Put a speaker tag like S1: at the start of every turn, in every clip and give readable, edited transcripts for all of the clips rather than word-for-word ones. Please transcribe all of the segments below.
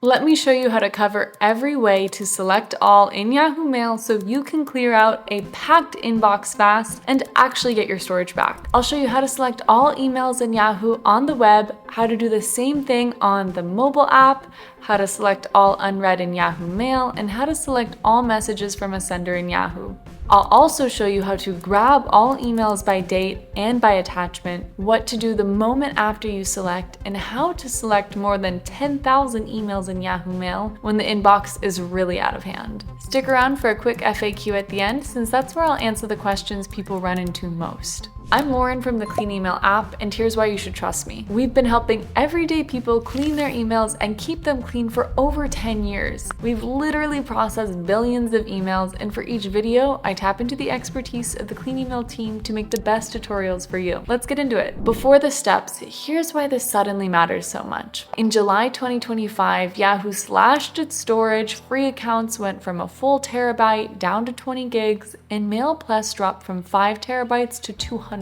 S1: Let me show you how to cover every way to select all in Yahoo Mail so you can clear out a packed inbox fast and actually get your storage back. I'll show you how to select all emails in Yahoo on the web, how to do the same thing on the mobile app, how to select all unread in Yahoo Mail, and how to select all messages from a sender in Yahoo. I'll also show you how to grab all emails by date and by attachment, what to do the moment after you select, and how to select more than 10,000 emails in Yahoo Mail when the inbox is really out of hand. Stick around for a quick FAQ at the end, since that's where I'll answer the questions people run into most. I'm Lauren from the Clean Email app, and here's why you should trust me. We've been helping everyday people clean their emails and keep them clean for over 10 years. We've literally processed billions of emails, and for each video, I tap into the expertise of the Clean Email team to make the best tutorials for you. Let's get into it. Before the steps, here's why this suddenly matters so much. In July 2025, Yahoo slashed its storage, free accounts went from a full terabyte down to 20 gigs, and Mail Plus dropped from 5 terabytes to 200.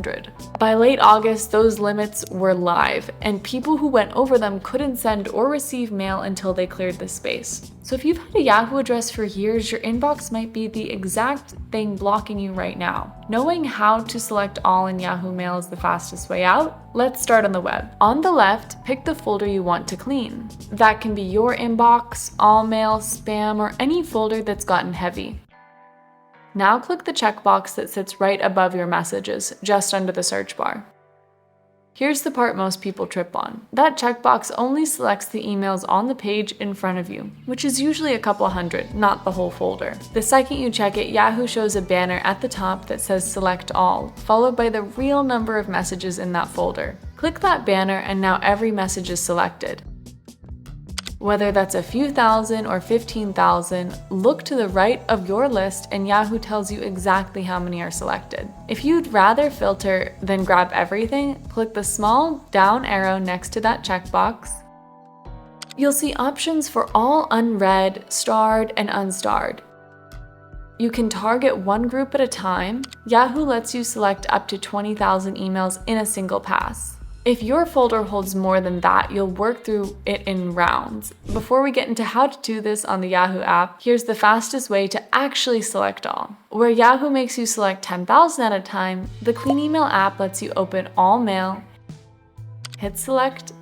S1: By late August, those limits were live, and people who went over them couldn't send or receive mail until they cleared the space. So if you've had a Yahoo address for years, your inbox might be the exact thing blocking you right now. Knowing how to select all in Yahoo Mail is the fastest way out. Let's start on the web. On the left, pick the folder you want to clean. That can be your inbox, all mail, spam, or any folder that's gotten heavy. Now click the checkbox that sits right above your messages, just under the search bar. Here's the part most people trip on. That checkbox only selects the emails on the page in front of you, which is usually a couple hundred, not the whole folder. The second you check it, Yahoo shows a banner at the top that says Select All, followed by the real number of messages in that folder. Click that banner and now every message is selected. Whether that's a few thousand or 15,000, look to the right of your list and Yahoo tells you exactly how many are selected. If you'd rather filter than grab everything, click the small down arrow next to that checkbox. You'll see options for all unread, starred, and unstarred. You can target one group at a time. Yahoo lets you select up to 20,000 emails in a single pass. If your folder holds more than that, you'll work through it in rounds. Before we get into how to do this on the Yahoo app, here's the fastest way to actually select all. Where Yahoo makes you select 10,000 at a time, the Clean Email app lets you open all mail, hit select,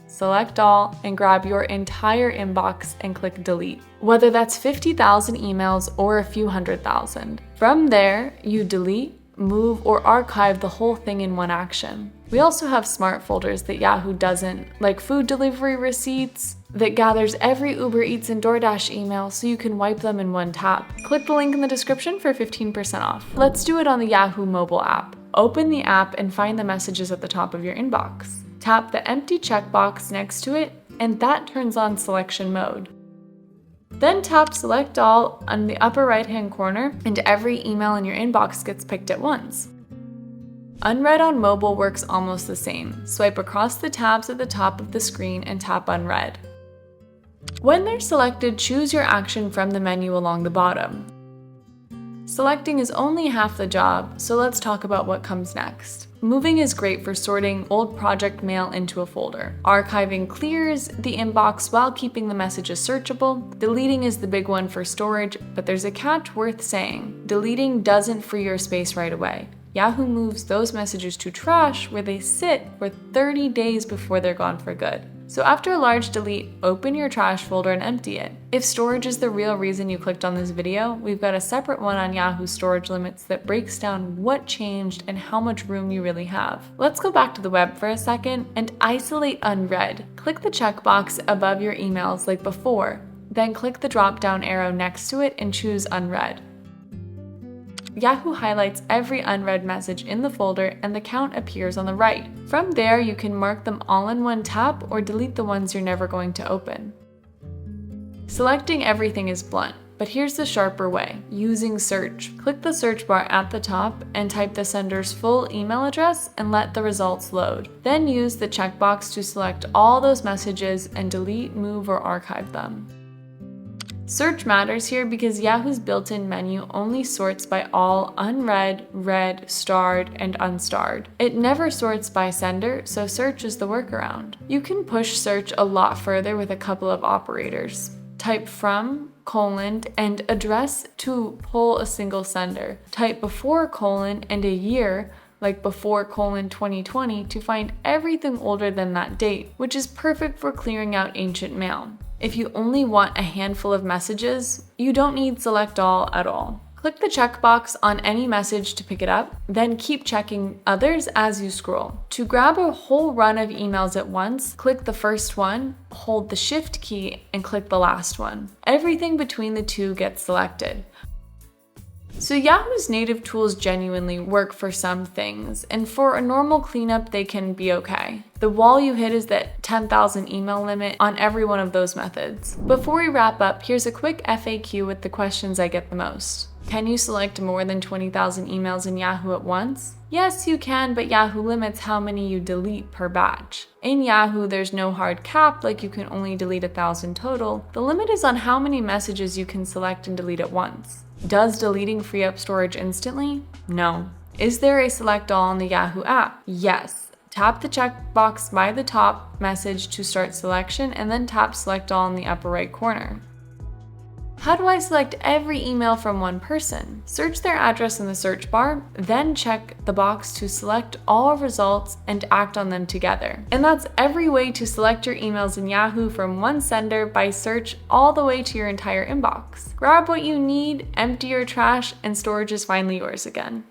S1: select all, and grab your entire inbox and click delete. Whether that's 50,000 emails or a few 100,000. From there, you delete, move, or archive the whole thing in one action. We also have smart folders that Yahoo doesn't, like food delivery receipts, that gathers every Uber Eats and DoorDash email so you can wipe them in one tap. Click the link in the description for 15% off. Let's do it on the Yahoo mobile app. Open the app and find the messages at the top of your inbox. Tap the empty checkbox next to it, and that turns on selection mode. Then tap Select All on the upper right-hand corner, and every email in your inbox gets picked at once. Unread on mobile works almost the same. Swipe across the tabs at the top of the screen and tap Unread. When they're selected, choose your action from the menu along the bottom. Selecting is only half the job, so let's talk about what comes next. Moving is great for sorting old project mail into a folder. Archiving clears the inbox while keeping the messages searchable. Deleting is the big one for storage, but there's a catch worth saying. Deleting doesn't free your space right away. Yahoo moves those messages to trash where they sit for 30 days before they're gone for good. So after a large delete, open your trash folder and empty it. If storage is the real reason you clicked on this video, we've got a separate one on Yahoo storage limits that breaks down what changed and how much room you really have. Let's go back to the web for a second and isolate unread. Click the checkbox above your emails like before, then click the drop-down arrow next to it and choose unread. Yahoo highlights every unread message in the folder and the count appears on the right. From there, you can mark them all in one tap or delete the ones you're never going to open. Selecting everything is blunt, but here's the sharper way, using search. Click the search bar at the top and type the sender's full email address and let the results load. Then use the checkbox to select all those messages and delete, move, or archive them. Search matters here because Yahoo's built-in menu only sorts by all unread, read, starred, and unstarred. It never sorts by sender, so search is the workaround. You can push search a lot further with a couple of operators. Type from, colon, and address to pull a single sender. Type before colon and a year, like before colon 2020, to find everything older than that date, which is perfect for clearing out ancient mail. If you only want a handful of messages, you don't need select all at all. Click the checkbox on any message to pick it up, then keep checking others as you scroll. To grab a whole run of emails at once, click the first one, hold the Shift key, and click the last one. Everything between the two gets selected. So Yahoo's native tools genuinely work for some things, and for a normal cleanup they can be okay. The wall you hit is that 10,000 email limit on every one of those methods. Before we wrap up, here's a quick FAQ with the questions I get the most. Can you select more than 20,000 emails in Yahoo at once? Yes, you can, but Yahoo limits how many you delete per batch. In Yahoo, there's no hard cap, like you can only delete 1,000 total. The limit is on how many messages you can select and delete at once. Does deleting free up storage instantly? No. Is there a select all on the Yahoo app? Yes. Tap the checkbox by the top message to start selection, and then tap select all in the upper right corner. How do I select every email from one person? Search their address in the search bar, then check the box to select all results and act on them together. And that's every way to select your emails in Yahoo from one sender by search all the way to your entire inbox. Grab what you need, empty your trash, and storage is finally yours again.